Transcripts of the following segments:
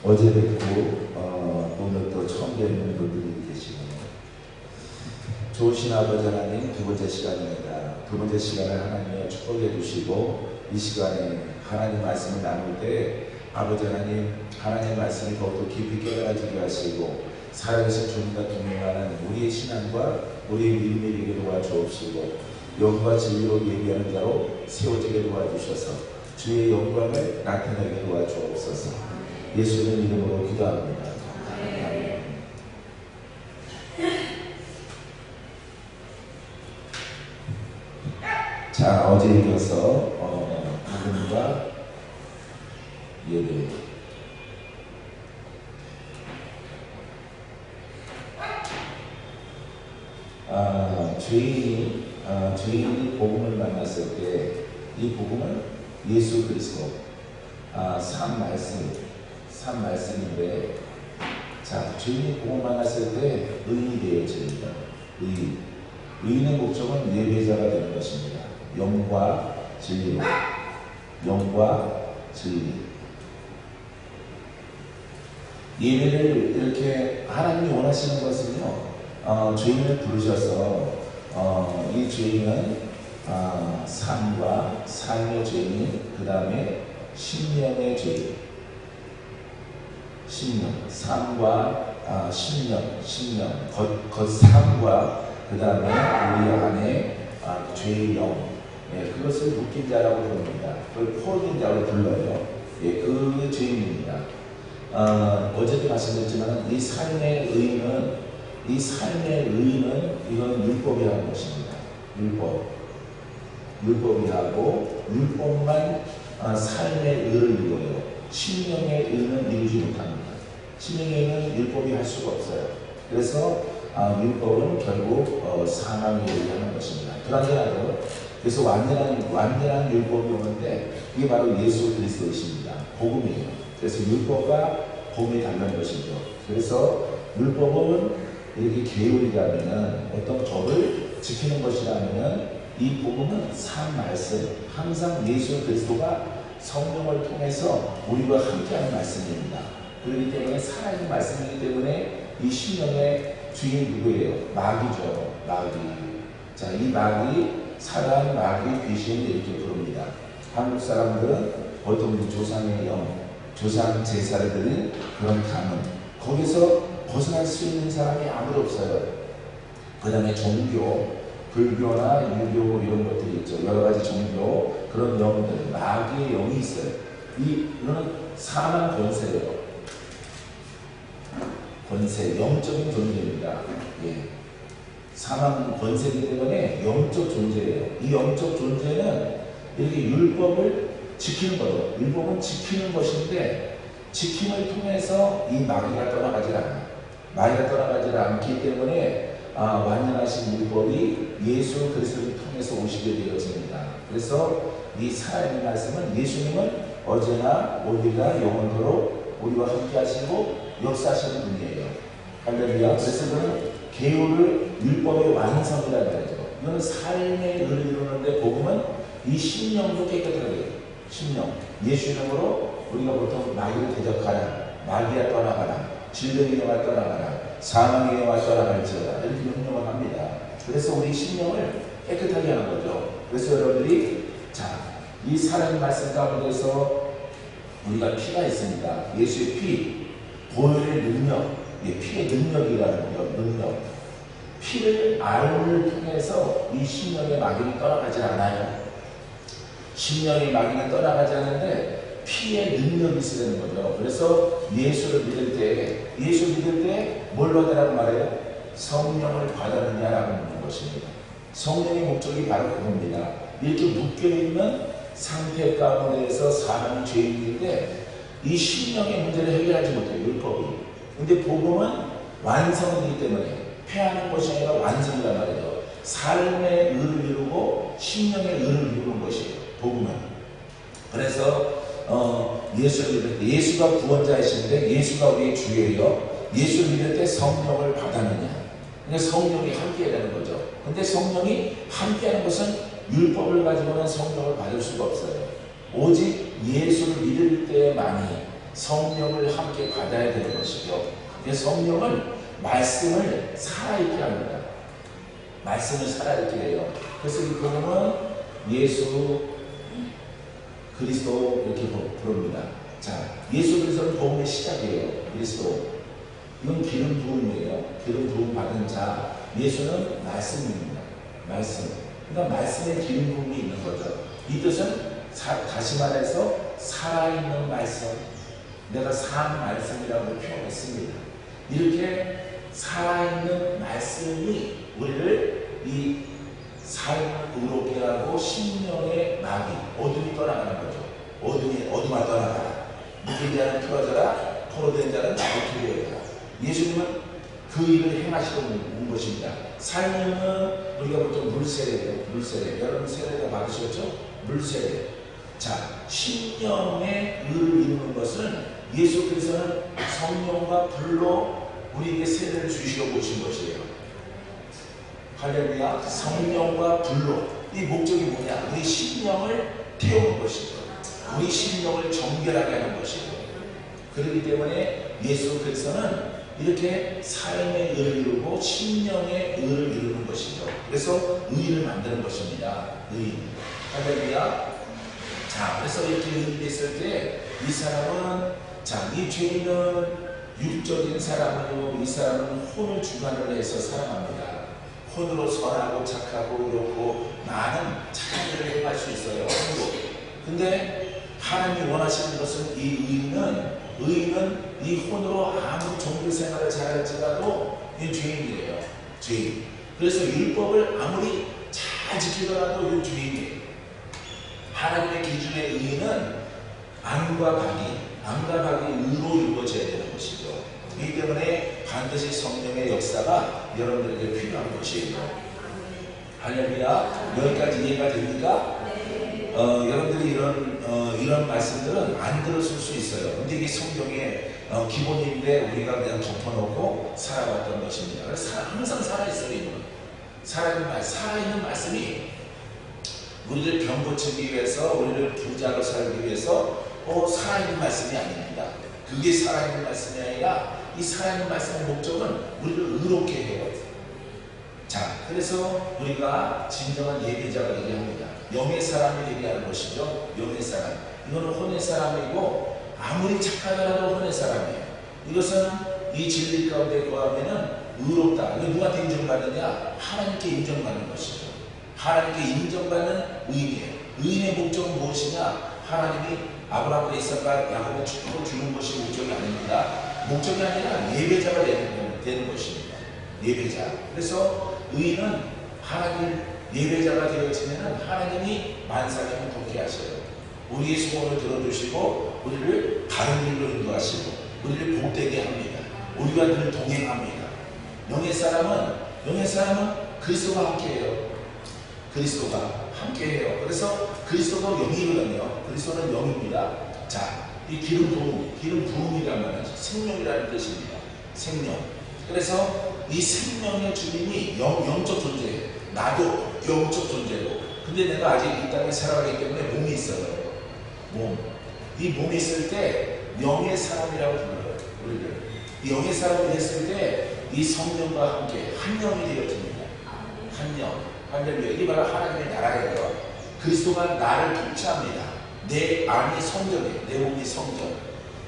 어제 뵙고 오늘 또 처음 뵙는 분들이 계시네요. 좋으신 아버지 하나님, 두 번째 시간입니다. 두 번째 시간을 하나님이 축복해 주시고 이 시간에 하나님 말씀을 나눌 때 아버지 하나님, 하나님의 말씀을 더욱더 깊이 깨달아지게 하시고 살아계신 주님과 동행하는 우리의 신앙과 우리의 믿음이 되게 도와주옵시고 영과 진리로 예비하는 자로 세워지게 도와주셔서 주의 영광을 나타내게 도와주옵소서. 예수님 이름으로 기도합니다. 아멘. 자, 어제 이어서 복음과 예배. 죄인이 복음을 만났을 때 이 복음은 예수 그리스도 산 말씀인데, 자, 죄인이 복음 만났을 때 의인이 되어집니다. 의인의 목적은 예배자가 되는 것입니다. 영과 진리로. 예배를 이렇게 하나님이 원하시는 것은요, 죄인을 부르셔서 이 죄인은 삶의 죄인, 그 다음에 신령의 죄인, 삶과 신령, 삶과 그 다음에 우리 안에 죄의 영, 그것을 묶인 자라고 부릅니다. 그걸 포인 자로 불러요. 그 죄인입니다. 어제도 말씀드렸지만 이 삶의 의인은 이건 율법이라는 것입니다. 율법이 하고 율법만 삶의 의를 이루어요. 신령의 의는 이루지 못합니다. 신령의 의는 율법이 할 수가 없어요. 그래서 율법은 결국 사망에 이르는 것입니다. 그래서 완전한 율법이 오는데 이게 바로 예수 그리스도이십니다. 복음이에요. 그래서 율법과 복음이 다른 것이죠. 그래서 율법은 이렇게 계율이라면 어떤 법을 지키는 것이라면 이 복음은 산 말씀, 항상 예수 그리스도가 성령을 통해서 우리와 함께하는 말씀입니다. 그렇기 때문에 살아있는 말씀이기 때문에 이 신령의 주인 누구예요? 마귀죠. 자, 이 마귀, 사단, 마귀, 귀신 이렇게 부릅니다. 한국 사람들은 보통 조상의 영, 조상 제사를 드린 그런 가문, 거기서 벗어날 수 있는 사람이 아무도 없어요. 그 다음에 종교, 불교나 유교 이런 것들이 있죠. 여러 가지 종교, 그런 영들, 마귀의 영이 있어요. 이거는 사망 권세예요. 영적인 존재입니다. 사망 권세이기 때문에 영적 존재예요. 이 영적 존재는 이렇게 율법을 지키는 거죠. 율법은 지키는 것인데 지킴을 통해서 이 마귀가 떠나가지 않아요. 마귀가 떠나가지 않기 때문에 완전하신 율법이 예수 그리스도를 통해서 오시게 되어집니다. 그래서 이 살아있는 말씀은 예수님은 어제나 오늘이나 영원토록 우리와 함께 하시고 역사하시는 분이에요. 할렐루야. 그래서 그는 계율을 율법의 완성이라는 말이죠. 이거는 삶의 의를 이루는데 복음은 이 심령도 깨끗하게 해요. 심령. 예수 이름으로 우리가 보통 마귀를 대적하라, 마귀야 떠나가라, 질병의 영화 떠나가라, 사망의 영화 떠나갈지어다 이렇게 명령을 합니다. 그래서 우리 심령을 깨끗하게 하는 거죠. 그래서 여러분들이 이 사랑의 말씀 가운데서 우리가 피가 있습니다. 예수의 피, 보혈의 능력, 피의 능력이라는 거죠. 능력. 피를 알을 통해서 이 심령의 마귀는 떠나가지 않아요. 심령의 마귀는 떠나가지 않는데 피의 능력이 있어야 되는 거죠. 그래서 예수를 믿을 때 뭘 받으라고 말해요? 성령을 받았느냐라고 묻는 것입니다. 성령의 목적이 바로 그겁니다. 이렇게 묶여있는 상태 가운데에서 사람이 죄인인데 이 심령의 문제를 해결하지 못해요. 율법이. 근데 복음은 완성이기 때문에 패하는 것이 아니라 완성이란 말이에요. 삶의 의를 이루고 심령의 의를 이루는 것이에요. 복음은. 그래서 예수를 믿을 때 예수가 구원자이신데 예수가 우리의 주예요. 예수를 믿을 때 성령을 받았느냐. 그러니까 성령이 함께하는 거죠. 근데 성령이 함께하는 것은 율법을 가지고는 성령을 받을 수가 없어요. 오직 예수를 믿을 때만이 성령을 함께 받아야 되는 것이죠. 성령은 말씀을 살아있게 합니다. 말씀을 살아있게 해요. 그래서 이 복음은 예수 그리스도 이렇게 부릅니다. 자, 예수 그리스도는 복음의 시작이에요. 그리스도. 이건 기름 부음이에요. 기름 부음 받은 자. 예수는 말씀입니다. 말씀. 그러니까 말씀에 기름 부음이 있는 거죠. 이 뜻은 다시 말해서 살아있는 말씀. 내가 산 말씀이라고 표현했습니다. 이렇게 살아있는 말씀이 우리를 이 삶을 의롭게 하고 심령의 마귀, 어둠이 떠나가는 거죠. 어둠아 떠나가라. 무슨 자는 풀어져라. 포로된 자는 나를 두려워해라. 예수님은 그 일을 행하시고 온 것입니다. 삶은 우리가 보통 물세례예요. 물세례. 여러분 세례가 받으셨죠? 물세례. 자, 심령의 의를 이루는 것은 예수 그리스도는 성령과 불로 우리에게 세례를 주시러 오신 것이에요. 할렐루야. 성령과 불로. 이 목적이 뭐냐? 우리 심령을 태우는 것이죠. 우리 심령을 정결하게 하는 것이죠. 그렇기 때문에 예수 그리스도는 이렇게 삶의 의를 이루고 심령의 의를 이루는 것이죠. 그래서 의를 만드는 것입니다. 의. 할렐루야. 자, 그래서 이렇게 의인이 됐을 때 이 사람은, 자, 이 죄인은 육적인 사람이요, 이 사람은 혼을 주관을 해서 살아갑니다. 혼으로 선하고 착하고 이렇고 많은 착한 일을 행할 수 있어요. 혼으로. 근데 하나님이 원하시는 것은 이 의인은 이 혼으로 아무리 종교 생활을 잘할지라도 이 죄인이에요. 죄인. 그래서 율법을 아무리 잘 지키더라도 이 죄인이에요. 하나님의 기준의 의인은 안과 박이 의로 이루어져야 되는 것이죠. 이 때문에 반드시 성령의 역사가 여러분들에게 필요한 것이에요. 할렐루야. 여기까지 이해가 됩니까? 여러분들이 이런 말씀들은 안 들었을 수 있어요. 근데 이게 성경의 기본인데 우리가 그냥 덮어놓고 살아왔던 것입니다. 그래서 항상 살아있어요. 이거는. 살아있는 말씀이 우리를 병 고치기 위해서, 우리를 부자로 살기 위해서 살아있는 말씀이 아닙니다. 그게 살아있는 말씀이 아니라 이 살아있는 말씀의 목적은 우리를 의롭게 해요. 자, 그래서 우리가 진정한 예배자가 얘기합니다. 영의 사람이 얘기하는 것이죠. 영의 사람. 이거는 혼의 사람이고 아무리 착하더라도 혼의 사람이에요. 이것은 이 진리 가운데 거하면은 의롭다. 이거 누구한테 인정받느냐? 하나님께 인정받는 것이죠. 하나님께 인정받는 의인이에요. 의인의 목적은 무엇이냐? 하나님이 아브라함과 이삭과 야곱의 축복을 주는 것이 목적이 아닙니다. 목적이 아니라 예배자가 되는 것입니다. 예배자. 그래서 의인은 하나님 예배자가 되어지면 하나님이 만사형을 돕게 하셔요. 우리의 소원을 들어주시고 우리를 바른 길로 인도하시고 우리를 복되게 합니다. 우리가 늘 동행합니다. 영의 사람은 그리스도와 함께해요. 그리스도가 함께해요. 그래서 그리스도도 영이거든요. 그리스도는 영입니다. 자, 이 기름 부음이란 말은 생명이라는 뜻입니다. 생명. 그래서 이 생명의 주인이 영적 존재예요. 나도 영적 존재고. 근데 내가 아직 이 땅에 살아가기 때문에 몸이 있어요. 몸. 이 몸이 있을 때 영의 사람이라고 불러요. 우리를. 이 영의 사람이 됐을 때 이 성령과 함께 한 영이 되어집니다. 한 영. 할렐루야. 이게 바로 하나님의 나라예요. 그리스도가 나를 통치합니다. 내 안이 성전이에요. 내 몸이 성전.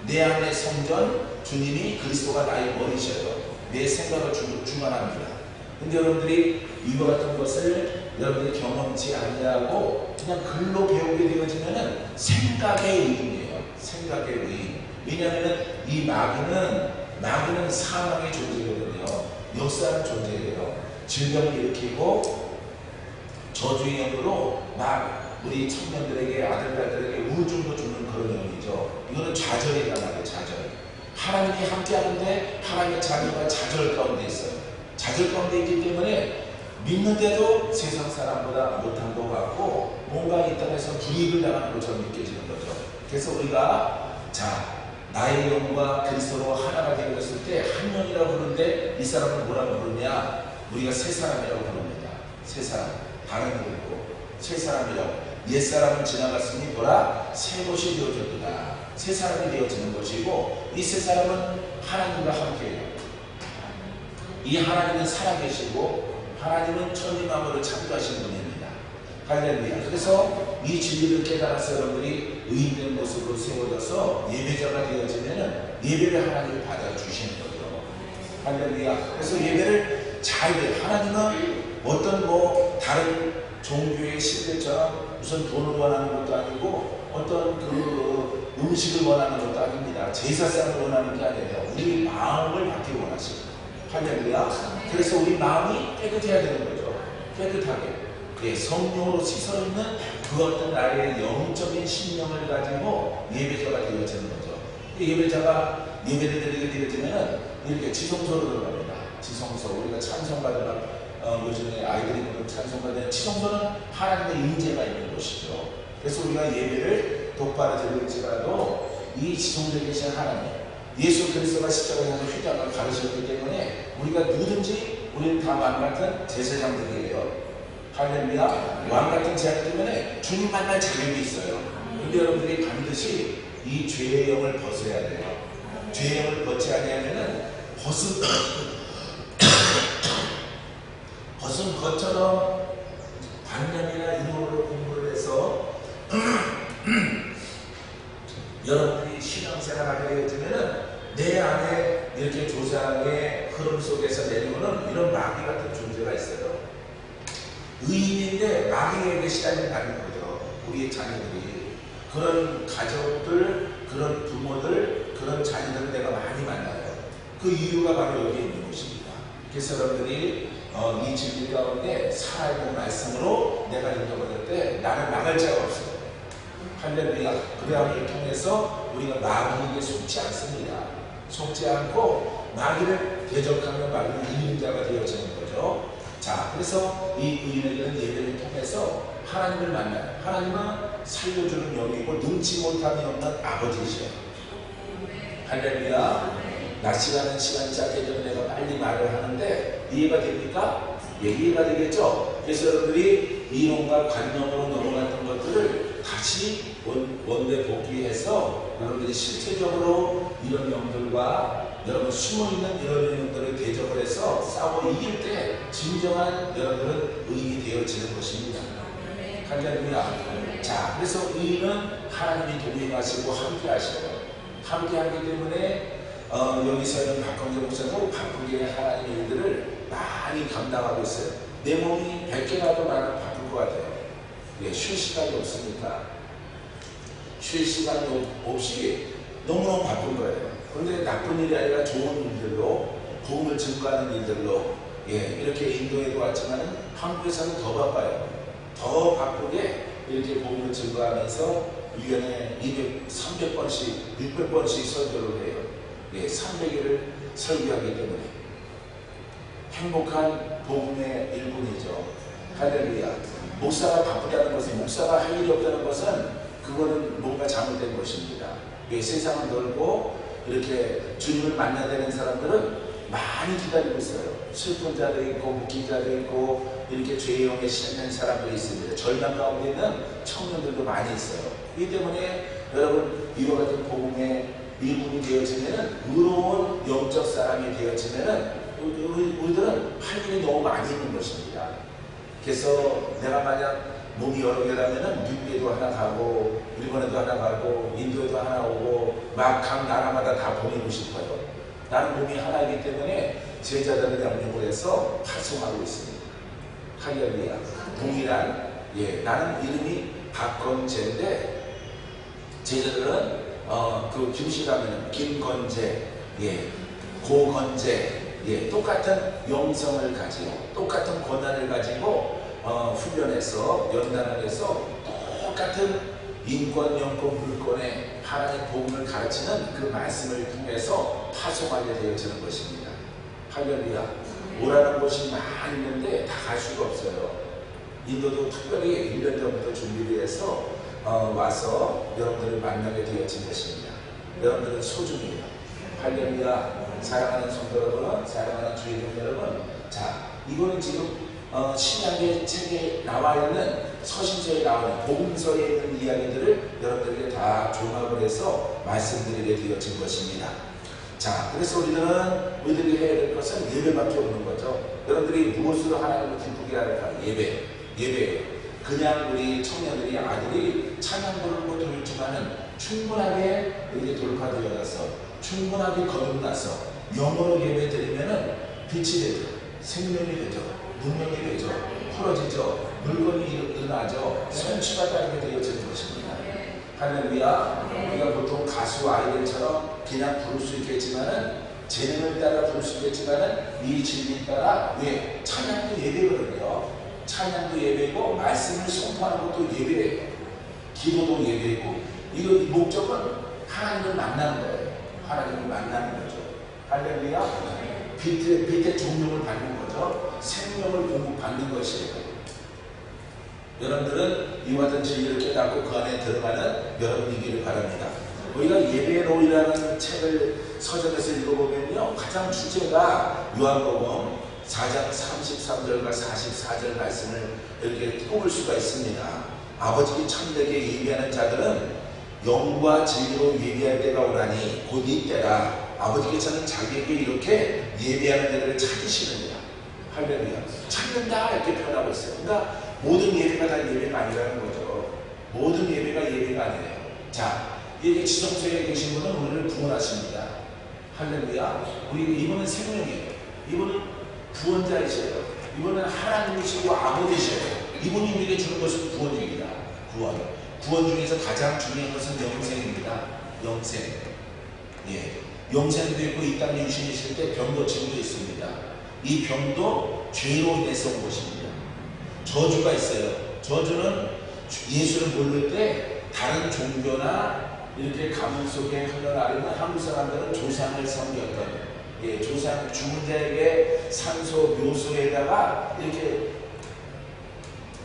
내 안의 성전, 주님이 그리스도가 나의 머리셔요. 내 생각을 주관합니다. 근데 여러분들이 이와 같은 것을 여러분들이 경험치 아니하고 그냥 글로 배우게 되어지면은 생각의 의인이에요. 생각의 의인. 왜냐하면 이 마귀는 사망의 존재거든요. 역사하는 존재예요. 질병을 일으키고 저주의 영으로 막 우리 청년들에게 아들들에게 우울증도 주는 그런 영이죠. 이거는 좌절이란 말이에요. 좌절. 하나님이 함께하는데 하나님의 자녀가 좌절 가운데 있어요. 좌절 가운데 있기 때문에 믿는데도 세상 사람보다 못한 것 같고 뭔가 이 땅에서 불이익을 당하는 것처럼 느껴지는 거죠. 그래서 우리가 나의 영과 그리스도로 하나가 되었을 때 한 영이라고 부르는데 이 사람은 뭐라고 부르냐? 우리가 새 사람이라고 부릅니다. 새 사람. 다른 거고 새 사람이라고. 옛 사람은 지나갔으니 보라 새 것이 되어졌도다. 새 사람이 되어지는 것이고, 이 새 사람은 하나님과 함께해요. 이 하나님은 살아계시고 하나님은 천지만물을 창조하신 분입니다. 할렐루야. 그래서 이 진리를 깨달아서 여러분들이 의인된 모습으로 세워져서 예배자가 되어지면 예배를 하나님이 받아주시는 거죠. 할렐루야. 그래서 예배를 잘 돼요. 하나님은 어떤 다른 종교의 신들처럼 우선 돈을 원하는 것도 아니고 어떤 음식을 원하는 것도 아닙니다. 제사상을 원하는 게 아니에요. 우리 마음을 받기 원하시고. 할렐루야. 그래서 우리 마음이 깨끗해야 되는 거죠. 깨끗하게. 성령으로 씻어있는 그 어떤 나의 영적인 신령을 가지고 예배자가 되어지는 거죠. 예배자가 예배를 드리게 되어지면 이렇게 지성소로 들어갑니다. 지성소. 우리가 찬송가들 요즘에 아이들이 부르는 찬송가들, 지성소는 하나님의 임재가 있는 곳이죠. 그래서 우리가 예배를 똑바로 드릴지라도 이 지성소에 계신 하나님, 예수 그리스도가 십자가에서 휘장을 가르쳤기 때문에 우리가 누구든지 우리는 다 왕같은 제사장들이에요. 할렐루야. 왕같은 제사장 때문에 주님 만날 자격이 있어요. 근데 여러분들이 반드시 이 죄의 영을 벗어야 돼요. 죄의 영을 벗지 않으면은 벗은 것처럼 관념이나 이론으로 공부를 해서 여러분들이 신앙생활을 하게 되면은 내 안에 이렇게 조상의 흐름 속에서 내려오는 이런 마귀 같은 존재가 있어요. 의인인데 마귀에게 시달린 다는 거죠. 우리의 자녀들이. 그런 가족들, 그런 부모들, 그런 자녀들을 내가 많이 만나요. 그 이유가 바로 여기 있는 것입니다. 그래서 여러분들이 이 진리 가운데 살아있는 말씀으로 내가 읽어버릴 때 나는 나갈 자가 없어요. 할렐루야. 그래야를 통해서 우리가 마귀에게 속지 않습니다. 속지 않고 마귀를 대적하며 마귀를 이기는 자가 되어지는 거죠. 자, 그래서 이 의인에게는 예배를 통해서 하나님을 만나요. 하나님은 살려주는 영이고 능치 못함이 없는 아버지시요. 할렐루야. 낮 시간은 시간이 짧기 때문에 내가 빨리 말을 하는데 이해가 됩니까? 예, 이해가 되겠죠? 그래서 여러분들이 이론과 관념으로 넘어갔던 것들을 다시 원대 복귀해서 여러분들이 실제적으로 이런 영들과 여러분 숨어있는 이런 영들을 대적을 해서 싸워 이길 때 진정한 여러분들은 의인이 되어지는 것입니다. 할렐루야. 자, 그래서 의인은 하나님이 동행하시고 함께 하셔요. 함께 하기 때문에 여기서는 박광재 목사도 바쁘게 하나님의 일들을 많이 감당하고 있어요. 내 몸이 100개라도 나는 바쁠 것 같아요. 예, 쉴 시간이 없으니까. 쉴 시간이 없이 너무너무 바쁜 거예요. 그런데 나쁜 일이 아니라 좋은 일들로, 복음을 증거하는 일들로, 예, 이렇게 인도에도 왔지만 한국에서는 더 바빠요. 더 바쁘게 이렇게 복음을 증거하면서 1년에 200, 300번씩, 600번씩 설교를 해요. 예, 300일을 설교하기 때문에 행복한 복음의 일꾼이죠. 할렐루야. 목사가 바쁘다는 것은, 목사가 할 일이 없다는 것은 그거는 뭔가 잘못된 것입니다. 예, 세상은 넓고 이렇게 주님을 만나야 되는 사람들은 많이 기다리고 있어요. 슬픈 자도 있고 묶인 자도 있고 이렇게 죄의 영에 시달리는 사람들이 있습니다. 절망 가운데 있는 청년들도 많이 있어요. 이 때문에 여러분 이와 같은 복음의 일꾼이 되어지면 의로운 영적 사람이 되어지면 우리들은 할 일이 너무 많이 있는 것입니다. 그래서 내가 만약 몸이 여러 개라면 미국에도 하나 가고 일본에도 하나 가고 인도에도 하나 오고 막 각 나라마다 다 보내고 싶어요. 나는 몸이 하나이기 때문에 제자들을 양육을 해서 파송하고 있습니다. 할렐루야. 동일한, 예, 나는 이름이 박건재인데 제자들은 그 김씨라면 김건재, 예, 고건재, 예, 똑같은 영성을 가지고 똑같은 권한을 가지고 훈련해서 연단을 해서 똑같은 인권, 영권, 물권의 하나님의 복음을 가르치는 그 말씀을 통해서 파송하게 되어지는 것입니다. 할렐루야. 오라는 곳이 많이 있는데 다 갈 수가 없어요. 인도도 특별히 1년 전부터 준비를 해서 와서 여러분들을 만나게 되어진 것입니다. 여러분들은 소중해요. 할렐루야. 사랑하는 성도 여러분, 사랑하는 주의 종 여러분, 자, 이거는 지금 신약의 책에 나와 있는 서신서에 나오는 복음서에 있는 이야기들을 여러분들에게 다 종합을 해서 말씀드리게 되어진 것입니다. 자, 그래서 우리들이 해야 될 것은 예배밖에 없는 거죠. 여러분들이 무엇으로 하나님을 기쁘게 할까? 예배. 그냥 우리 청년들이 아들이 찬양 부르고 돌주가는 충분하게 이렇게 돌파되어서 충분하게 거듭나서 영어로 예배 드리면은 빛이 되죠. 생명이 되죠. 능력이 되죠. 풀어지죠. 물건이 일어나죠. 선취가 따르게 되어지는 것입니다. 할렐루야. 우리가 보통 가수 아이들처럼 그냥 부를 수 있겠지만은 재능을 따라 부를 수 있겠지만은 이 진리 따라 왜? 찬양도 예배거든요. 찬양도 예배고 말씀을 선포하는 것도 예배예요. 기도도 예배고 이 목적은 하나님을 만나는 거예요. 하나님을 만나는 거죠. 할렐루야. 빛의 종용을 받는 거죠. 생명을 공급받는 것이에요. 여러분들은 이와 같은 진리를 깨닫고 그 안에 들어가는 여러분이기를 바랍니다. 우리가 예배로이라는 책을 서점에서 읽어보면요, 가장 주제가 요한복음 4장 33절과 44절 말씀을 이렇게 꼽을 수가 있습니다. 아버지께 참되게 예배하는 자들은 영과 진리로 예배할 때가 오라니 곧 이때라. 아버지께서는 자기에게 이렇게 예배하는 자들을 찾으시느니라. 할렐루야. 찾는다 이렇게 표현하고 있어요. 그러니까 모든 예배가 다 예배가 아니라는 거죠. 모든 예배가 예배가 아니에요. 자, 여기 지성소에 계신 분은 우리를 구원하십니다. 할렐루야. 이분은 생명이에요. 이분은 구원자이셔요. 이분은 하나님이시고 아버지셔요. 이분이 우리에게 주는 것은 구원입니다. 구원 중에서 가장 중요한 것은 영생입니다. 영생. 예. 영생도 있고 이 땅에 유신이실 때 병도 징도 있습니다. 이 병도 죄로 인해서 온 것입니다. 저주가 있어요. 저주는 예수를 모를 때 다른 종교나 이렇게 가문 속에 흘러나르는 한국 사람들은 조상을 섬겼던, 예, 조상 죽은 자에게 산소 묘소에다가 이렇게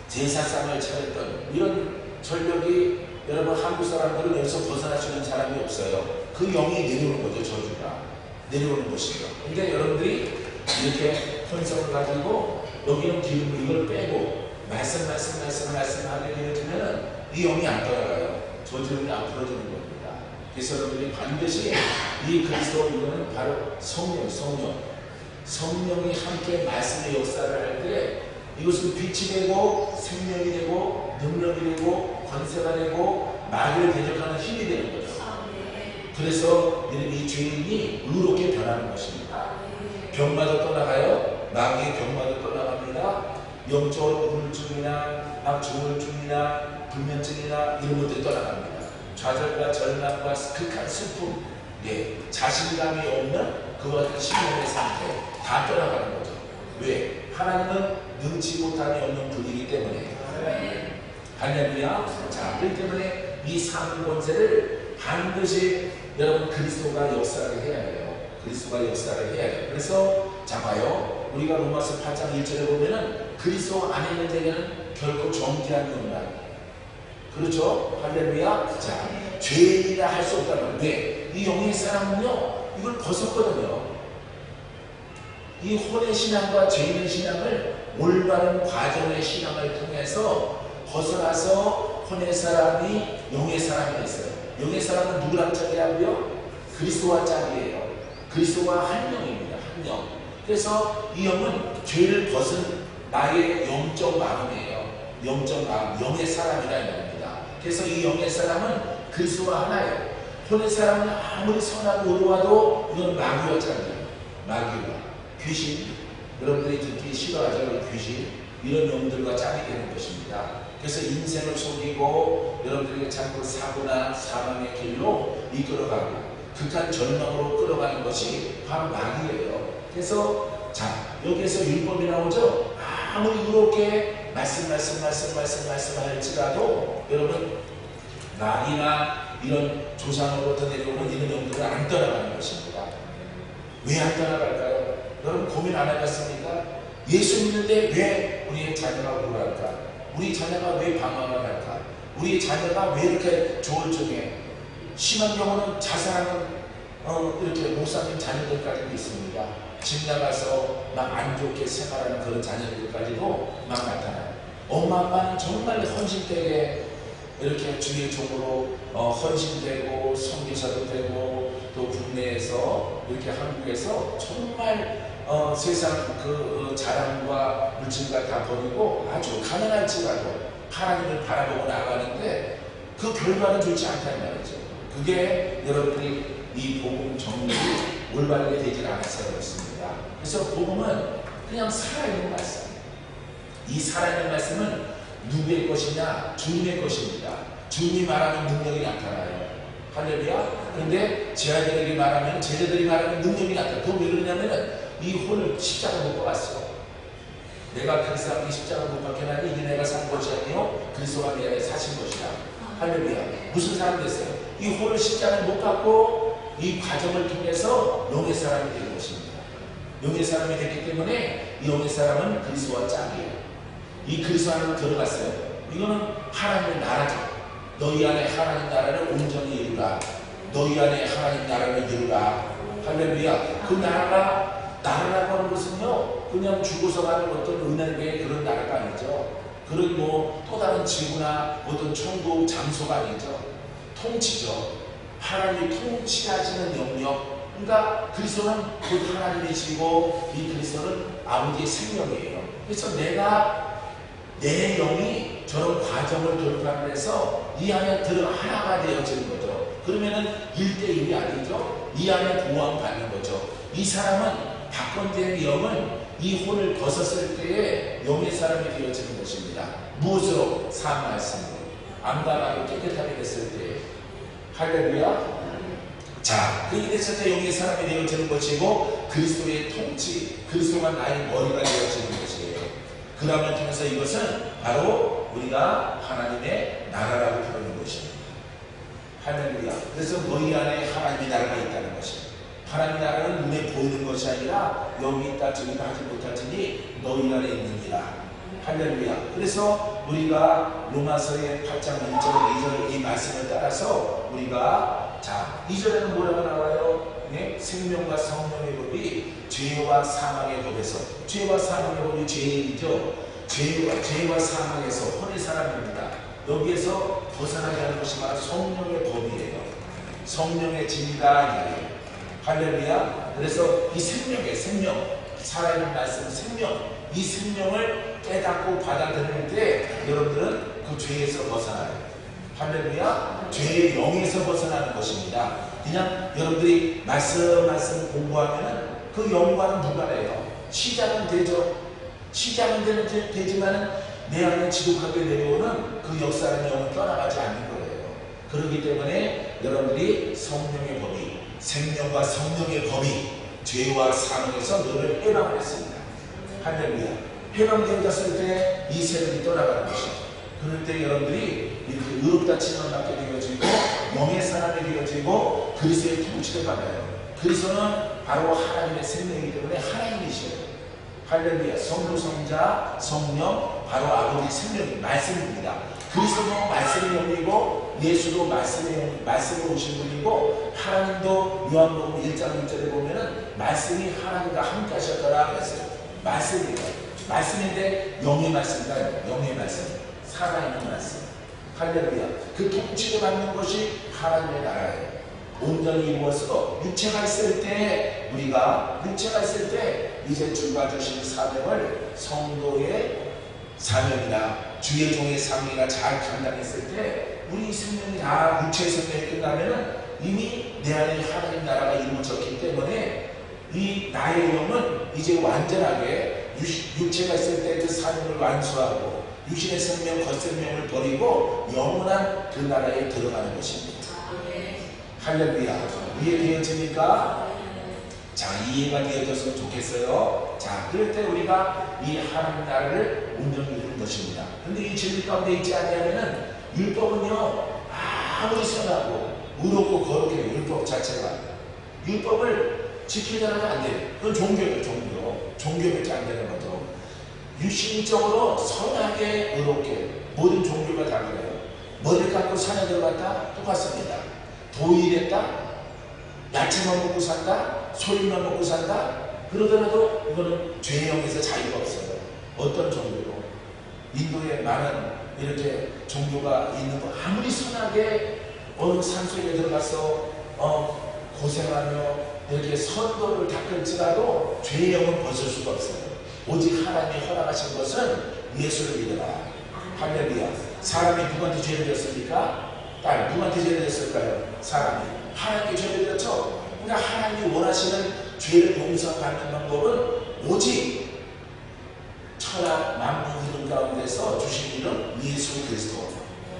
제사상을 차렸던 이런 전력이 여러분 한국 사람들은 여기서 벗어날 수 있는 사람이 없어요. 그 영이 내려오는 거죠. 저주가 내려오는 것이죠. 그러니까 여러분들이 이렇게 혼성을 가지고 여기는 기름을 이걸 빼고 말씀 하게 되어지면은 이 영이 안 떠나가요. 저주는 안 풀어지는 겁니다. 그래서 여러분들이 반드시 이 그리스도 이거는 바로 성령이 함께 말씀의 역사를 할 때 이것은 빛이 되고 생명이 되고 능력이 되고 권세가 되고 마귀를 대적하는 힘이 되는 거죠. 그래서 이 죄인이 의롭게 변하는 것입니다. 병마저 떠나가요. 마귀의 병마저 떠나갑니다. 영적으로 우울증이나 조울증이나 불면증이나 이런 것들이 떠나갑니다. 좌절과 절망과 극한 슬픔, 예, 자신감이 없는 그와 같은 신령의 상태 다 떠나가는 거죠. 왜? 하나님은 능치 못함이 없는 분이기 때문에. 할렐루야. 자, 그렇기 때문에 이 사는 권세를 반드시 여러분 그리스도가 역사를 해야 해요. 그리스도가 역사를 해야 해요. 그래서 자 봐요. 우리가 로마서 8장 1절에 보면은 그리스도 안에 있는 자에게는 결코 정죄함이 없다. 그렇죠? 할렐루야. 자, 죄인이라 할 수 없다는. 왜? 이 영의 사람은요, 이걸 벗었거든요. 이 혼의 신앙과 죄인의 신앙을 올바른 과정의 신앙을 통해서 벗어나서 혼의 사람이 영의 사람이 됐어요. 영의 사람은 누구랑 짝이라고요? 그리스도와 짝이에요. 그리스도와 한 영입니다. 한 영. 그래서 이 영은 죄를 벗은 나의 영적 마음이에요. 영적 마음, 영의 사람이라는 겁니다. 그래서 이 영의 사람은 그리스도와 하나예요. 혼의 사람은 아무리 선하고 의로와도 이건 마귀와 짝이에요. 마귀와 귀신, 여러분들이 듣기 싫어하죠. 귀신, 이런 영들과 짝이 되는 것입니다. 그래서 인생을 속이고 여러분들에게 자꾸 사고나 사망의 길로 이끌어가고 극한 절망으로 끌어가는 것이 바로 마귀예요. 그래서 자, 여기에서 율법이 나오죠. 아무리 의롭게 말씀 할지라도 여러분 마귀나 이런 조상으로부터 내려오는 이런 영들은 안 떠나가는 것입니다. 왜 안 떠나갈까요? 여러분 고민 안 해봤습니까? 예수 믿는데 왜 우리의 자녀가 불안할까? 우리 자녀가 왜 방황을 할까? 우리 자녀가 왜 이렇게 조울증에 심한 경우는 자살하는 이렇게 목사님 자녀들까지도 있습니다. 집 나가서 막 안 좋게 생활하는 그런 자녀들까지도 막 나타나요. 엄마 아빠는 정말 헌신되게 이렇게 주의 종으로 헌신되고 선교사도 되고 또 국내에서 이렇게 한국에서 정말 세상 그 자랑과 물질과 다 버리고 아주 가난할지라도 하나님을 바라보고 나가는데 그 결과는 좋지 않다는 말이죠. 그게 여러분들이 이 복음 정리가 올바르게 되질 않아서 그렇습니다. 그래서 복음은 그냥 살아있는 말씀. 이 살아있는 말씀은 누구의 것이냐? 주님의 것입니다. 주님이 말하면 능력이 나타나요. 할렐루야. 그런데 제자들에게 말하면 제자들이 말하면 능력이 나타나요. 그럼 왜 그러냐면은 이 혼을 십자가 못 박았어. 내가 그리스도와 십자가 못 박혀나니 이게 내가 산 것이 아니요 그리스도가 내 안에 사신 것이다. 할렐루야. 무슨 사람 됐어요? 이 혼을 십자가를 못 박고 이 과정을 통해서 영의 사람이 되는 것입니다. 영의 사람이 됐기 때문에 이 영의 사람은 그리스도와 짝이에요. 이 그리스도 안으로 들어갔어요. 이거는 하나님의 나라죠. 너희 안에 하나님 나라를 온전히 이루라. 너희 안에 하나님 나라를 이루라. 할렐루야. 그 나라라고 하는 것은요, 그냥 죽어서 가는 어떤 은혜의 그런 나라가 아니죠. 그런 또 다른 지구나 어떤 천국 장소가 아니죠. 통치죠. 하나님이 통치하시는 영역. 그러니까 그리스도는 곧 하나님이시고 이 그리스도는 아버지의 생명이에요. 그래서 내 영이 저런 과정을 돌파를 해서 이 안에 하나가 되어지는 거죠. 그러면은 1대1이 아니죠. 이 안에 보호받는 거죠. 이 사람은 박건된 영은 이 혼을 벗었을 때에 영의 사람이 되어지는 것입니다. 무엇으로? 산 말씀으로. 안감하고 깨끗하게 됐을 때. 할렐루야. 자, 그렇게 됐을 때 영의 사람이 되어지는 것이고 그리스도의 통치, 그리스도가 나의 머리가 되어지는 것이에요. 그 다음을 통해서 이것은 바로 우리가 하나님의 나라라고 부르는 것입니다. 할렐루야. 그래서 너희 안에 하나님의 나라가 있다는 것입니다. 하나님의 나라는 눈에 보이는 것이 아니라 여기 있다 저기 있다 하지 못하지니 너희 안에 있느니라. 할렐루야. 그래서 우리가 로마서의 8장 1절 2절 이 말씀을 따라서 우리가 2절에는 뭐라고 나와요? 네? 생명과 성령의 법이 죄와 사망의 법에서, 죄와 사망의 법이 죄이죠. 죄와 사망에서 혼의 사람입니다. 여기에서 벗어나게 하는 것이 바로 성령의 법이에요. 성령의 진리가 아니에요. 할렐루야. 그래서 이 생명, 살아있는 말씀 생명, 이 생명을 깨닫고 받아들일 때 여러분들은 그 죄에서 벗어나요. 할렐루야. 죄의 영에서 벗어나는 것입니다. 그냥 여러분들이 말씀 공부하면은 그 영과는 무관해요. 시작은 되죠. 시작은 되지만은 내 안에 지독하게 내려오는 그 역사는 영은 떠나가지 않는 거예요. 그렇기 때문에 여러분들이 성령의 법이, 생명과 성령의 법이 죄와 사망에서 너를 해방을 했습니다. 할렐루야. 해방되어졌을 때 이 세력이 떠나가는 것이죠. 그럴 때 여러분들이 이렇게 의롭다 칭함받게 되어지고 영의 사람이 되어지고 그리스도의 통치를 받아요. 그리스도는 바로 하나님의 생명이기 때문에 하나님이시에요. 할렐루야. 성부, 성자, 성령, 바로 아버지 생명이 말씀입니다. 그리스도도 말씀의 영이고 예수도 말씀으로 오신 분이고 하나님도 요한복음 1장 1절에 보면은 말씀이 하나님과 함께 하셨더라 그랬어요. 말씀이에요. 말씀인데 영의 말씀이다. 영의 말씀. 살아있는 말씀. 할렐루야. 그 통치를 받는 것이 하나님의 나라예요. 온전히 이루어서 육체가 있을 때 이제 주가 주신 사명을 성도의 사명이나 주의 종의 사명이나 잘 감당했을 때 우리 생명이 다 육체의 생명이 끝나면은 이미 내 안에 하나님 나라가 이루어졌기 때문에 이 나의 영은 이제 완전하게 육체가 있을 때 그 사명을 완수하고 육신의 생명, 겉생명을 버리고 영원한 그 나라에 들어가는 것입니다. 할렐루야. 이해되어집니까? 자, 이해가 되어졌으면 좋겠어요. 자, 그럴 때 우리가 이 하나님 나라를 온전히 이루는 것입니다. 근데 이 진리 가운데 있지 않냐면은 율법은요, 아무리 선하고 의롭고 거룩해요. 율법 자체가. 율법을 지키려면 안 돼요. 그건 종교예요, 종교. 종교밖에 안 되는 거죠. 유신적으로 선하게 의롭게 모든 종교가 다 그래요. 머리 깎고 산에 들어갔다 똑같습니다. 도일했다, 야채만 먹고 산다, 소리만 먹고 산다, 그러더라도 이거는 죄의 영에서 자유가 없어요. 어떤 종교도. 인도에 많은 이렇게 종교가 있는 거 아무리 선하게 어느 산속에 들어가서 고생하며 이렇게 선도를 닦을지라도 죄의 영은 벗을 수가 없어요. 오직 하나님이 허락하신 것은 예수를 믿어라. 할렐루야. 사람이 누구한테 죄를 졌습니까? 딸, 누구한테 죄를 졌을까요? 사람이. 하나님께 죄를 졌죠? 그러니까 하나님이 원하시는 죄를 용서받는 방법은 오직 천하 만물 흐름 가운데서 주신 이름 예수 그리스도.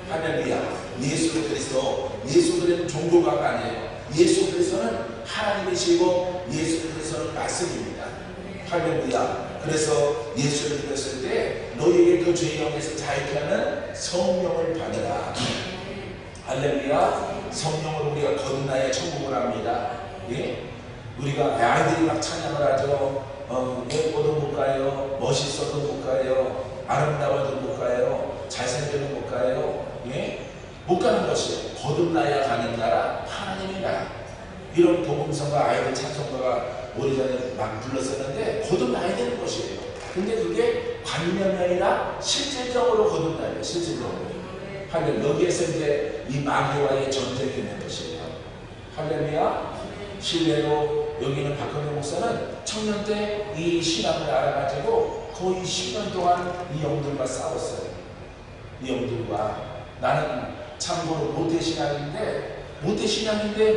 할렐루야. 예수 그리스도. 예수 그리스도는 종교가 아니에요. 예수 그리스도는 하나님이시고 예수 그리스도는 말씀입니다. 할렐루야. 그래서 예수를 믿었을 때 너희에게 그 죄의 영에서 자유케 하는 성령을 받으라. 할렐루야. 성령으로 우리가 거듭나야 천국을 합니다. 예? 우리가 아이들이 막 찬양을 하죠. 예뻐도 못 가요. 멋있어도 못 가요. 아름다워도 못 가요. 잘생겨도 못 가요. 예? 못 가는 것이에요. 거듭나야 가는 나라, 하나님의 나라. 이런 복음성과 아이들 찬송가가 오래전에 막 불렀었는데 거듭나야 되는 것이에요. 근데 그게 관념이 아니라 실질적으로 거듭나요. 실질적으로. 할렐루야. 여기에서 이제 이 마귀와의 전쟁이 있는 것이에요. 할렐루야. 실례로 여기는 박헌영 목사는 청년 때 이 신앙을 알아가지고 거의 10년 동안 이 영들과 싸웠어요. 이 영들과. 나는 참고로 모태신앙인데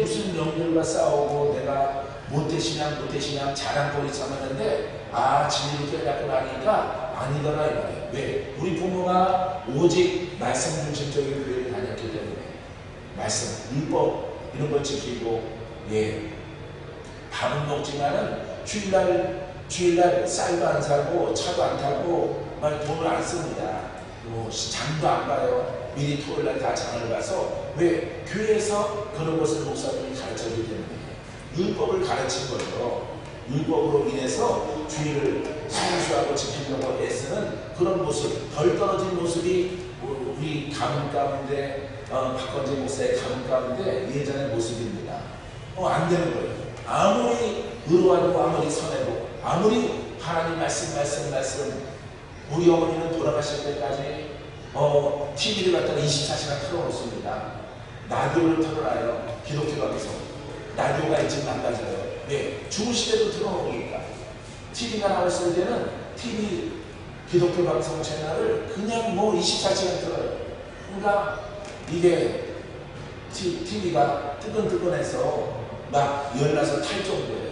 무슨 영들과 싸우고 내가 모태신앙 자랑거리 삼았는데 진리를 깨닫고 나니까 아니더라 이 말이에요. 왜? 우리 부모가 오직 말씀 중심적인 교회를 다녔기 때문에 말씀, 율법 이런 걸 지키고 밥은 먹지만은 주일날 쌀도 안 사고 차도 안 타고 돈을 안 씁니다. 장도 안 가요. 미리 토요일날 다 장을 가서 왜? 교회에서 그런 것을 목사님이 가르쳐주기 때문에 율법을 가르친 거죠. 율법으로 인해서 주의를 순수하고 지키려고 애쓰는 그런 모습, 덜 떨어진 모습이 우리 가문 가운데 박건재 목사의 가문 가운데 예전의 모습입니다. 안 되는 거예요. 아무리 의로하고 아무리 선하고 아무리 하나님 말씀 우리 어머니는 돌아가실 때까지 TV를 갖다가 24시간 틀어놓습니다. 라디오를 틀어놔요. 기독교 방송. 라디오가 일찍 망가져요. 왜? 죽으실 때도 틀어놓으니까. TV가 나왔을 때는 TV 기독교 방송 채널을 그냥 24시간 틀어요. 그러니까 이게 TV가 뜨끈뜨끈해서 막 열나서 탈 정도예요.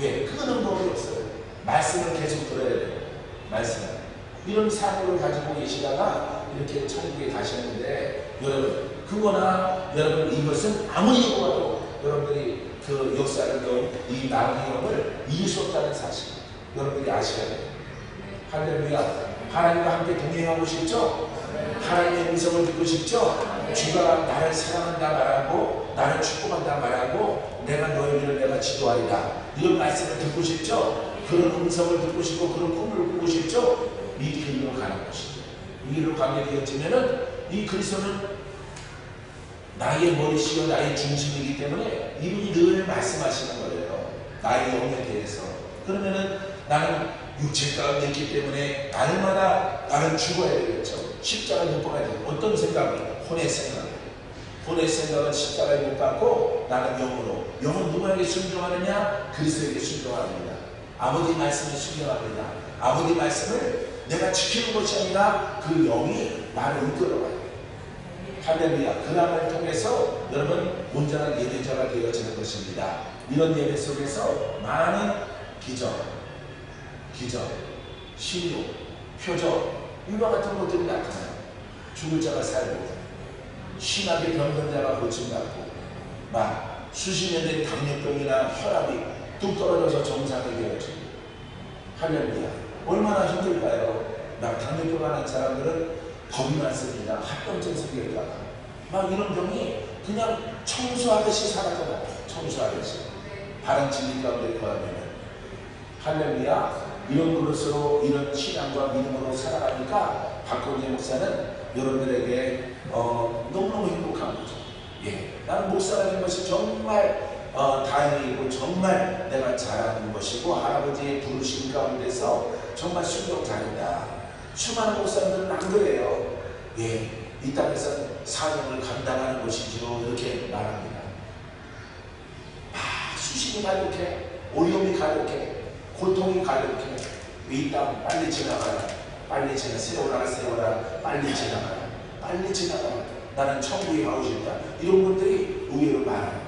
왜? 끄는 법이 없어요. 말씀을 계속 들어야 돼요. 말씀. 이런 사고를 가지고 계시다가 이렇게 천국에 가시는데 여러분 이것은 아무리 보아도 여러분들이 그 역사를 이 나무형을 이길 수 없다는 사실 여러분들이 아셔야 돼요. 할렐루야. 하나님과 함께 동행하고 싶죠? 하나님의 음성을 듣고 싶죠? 주가 나를 사랑한다 말하고 나를 축복한다 말하고 내가 너희를 내가 지도하리라 이런 말씀을 듣고 싶죠? 그런 음성을 듣고 싶고 그런 꿈을 꾸고 싶죠? 이 길로 가는 것이죠. 이 길로 가게 되어지면은 이 그리스도는 나의 머리시여 나의 중심이기 때문에 이분이 늘 말씀하시는 거예요. 나의 영에 대해서. 그러면은 나는 육체 가운데 있기 때문에 날마다 나는 죽어야 되겠죠. 십자가를 못 박아야 돼요. 어떤 생각이? 혼의 생각. 혼의 생각은 십자가를 못 받고 나는 영으로. 영은 누구에게 순종하느냐? 그리스도에게 순종합니다. 아버지 말씀을 순종합니다. 아버지 말씀을 내가 지키는 것이 아니라 그 영이 나를 이끌어가요. 할렐루야. 그 나라를 통해서 여러분 온전한 예배자가 되어지는 것입니다. 이런 예배 속에서 많은 기적, 신유, 표적 이와 같은 것들이 나타나요. 죽을 자가 살고 심하게 병든 자가 고침받고 막 수십 년 된 당뇨병이나 혈압이 뚝 떨어져서 정상이 되어지고 할렐루야. 얼마나 힘들까요? 막 당뇨병 하는 사람들은 겁이 많습니다. 합병증 생길까봐. 막 이런 병이 그냥 청소하듯이 사라져요. 청소하듯이. 바른 진리 가운데 거하면 할렐루야. 이런 그릇으로 이런 신앙과 믿음으로 살아가니까 박건재 목사는 여러분들에게 너무너무 행복한 거죠. 나는 목사라는 것이 정말 다행이고 정말 내가 잘하는 것이고 할아버지의 부르심 가운데서 정말 순종 잘한다. 수많은 목사님들은 안 그래요. 예, 이 땅에서 사명을 감당하는 것이지요. 이렇게 말합니다. 수신이 가득해, 어려움이 가득해, 고통이 가득해. 이 땅 빨리 지나가라. 빨리 지나 세워라 세워라. 빨리 지나가라. 빨리 지나가라. 나는 천국에 가고 싶다. 이런 분들이 의외로 많아요.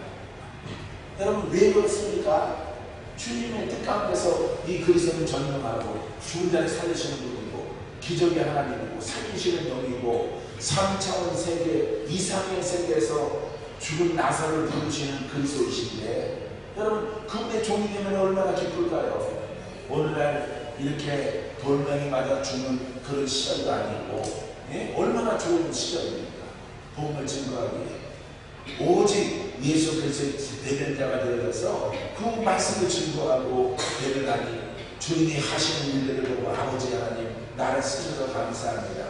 여러분 왜 그렇습니까? 주님의 뜻 가운데서 이 그리스도는 전능하고 죽은 자를 살리시는 분이고 기적의 하나님이고 살리시는 영이고 3차원 세계 이상의 세계에서 죽은 나사로를 부르시는 그리스도이신데 여러분 그분의 종이 되면 얼마나 기쁠까요? 오늘날 이렇게 돌멩이 맞아 죽는 그런 시절도 아니고 얼마나 좋은 시절입니까? 복음을 증거하기 위해 오직 예수 그리스도의 대변자가 되어서 그 말씀을 증거하고 대변하니 주님이 하시는 일들을 보고 아버지 하나님 나를 쓰셔서 감사합니다.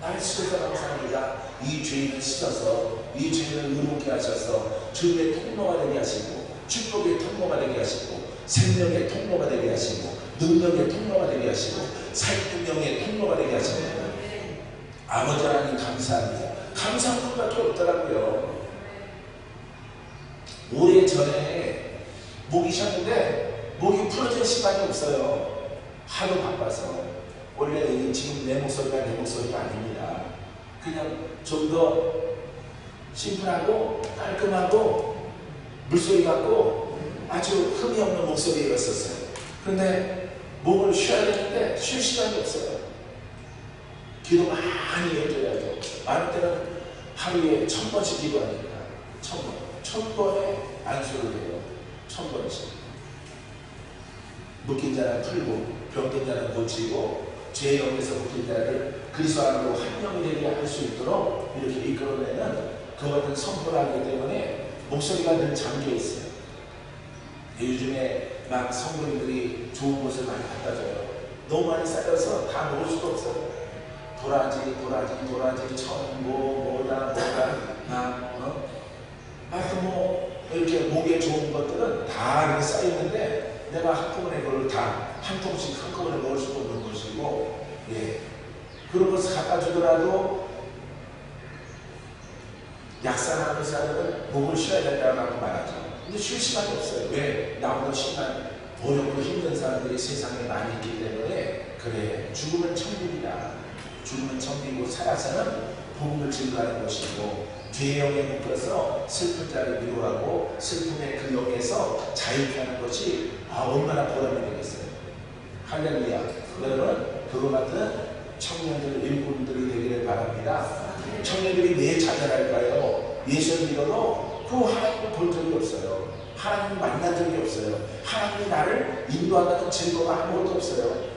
나를 쓰셔서 감사합니다. 이 죄인을 쓰셔서 이 죄인을 의롭게 하셔서 주님의 통로가 되게 하시고 축복의 통로가 되게 하시고 생명의 통로가 되게 하시고 능력의 통로가 되게 하시고 살균형의 통로가 되게 하십니다. 아버지 하나님 감사합니다. 감사한 것밖에 없더라고요. 오래전에 목이 쉬었는데 목이 풀어질 시간이 없어요. 하도 바빠서. 원래 지금 내 목소리가 아닙니다. 그냥 좀 더 심플하고 깔끔하고 물소리 같고 아주 흠이 없는 목소리였었어요. 그런데 목을 쉬어야 되는데 쉴 시간이 없어요. 기도 많이 해줘야죠. 많은 때는 하루에 1000번씩 기도하니까 1000번에 안수를 해요. 1000번씩. 묶인 자는 풀고 병든 자는 고치고 죄의 영에서 묶인 자를 그리스도 안으로 한 명이 되게 할 수 있도록 이렇게 이끌어내는 그 같은 선포를 하기 때문에 목소리가 늘 잠겨 있어요. 요즘에 막 성도님들이 좋은 것을 많이 갖다 줘요. 너무 많이 쌓여서 다 먹을 수가 없어요. 도라지, 천고, 뭐다, 이렇게 목에 좋은 것들은 다 이렇게 쌓였는데 내가 한꺼번에 그걸 다 한 통씩 한꺼번에 먹을 수가 없는 것이고, 예. 그런 것을 갖다 주더라도 약산하는 사람은 목을 쉬어야 된다고 말하죠. 근데 쉴 시간이 없어요. 왜? 나보다 심한 어렵고 힘든 사람들이 세상에 많이 있기 때문에 그래. 죽으면 천국이다. 죽으면 천국이고 살아서는 복음을 증거하는 것이고 죄의 영에 묶여서 슬픈 자를 위로하고 슬픔의 그 영에서 자유케 하는 것이 얼마나 보람이 되겠어요. 할렐루야. 여러분 그거 같은 청년들 일꾼들이 되기를 바랍니다. 청년들이 왜 좌절할까요? 예수를 믿어도 그 하나님을 볼 적이 없어요. 하나님을 만난 적이 없어요. 하나님이 나를 인도한다는 증거가 아무것도 없어요.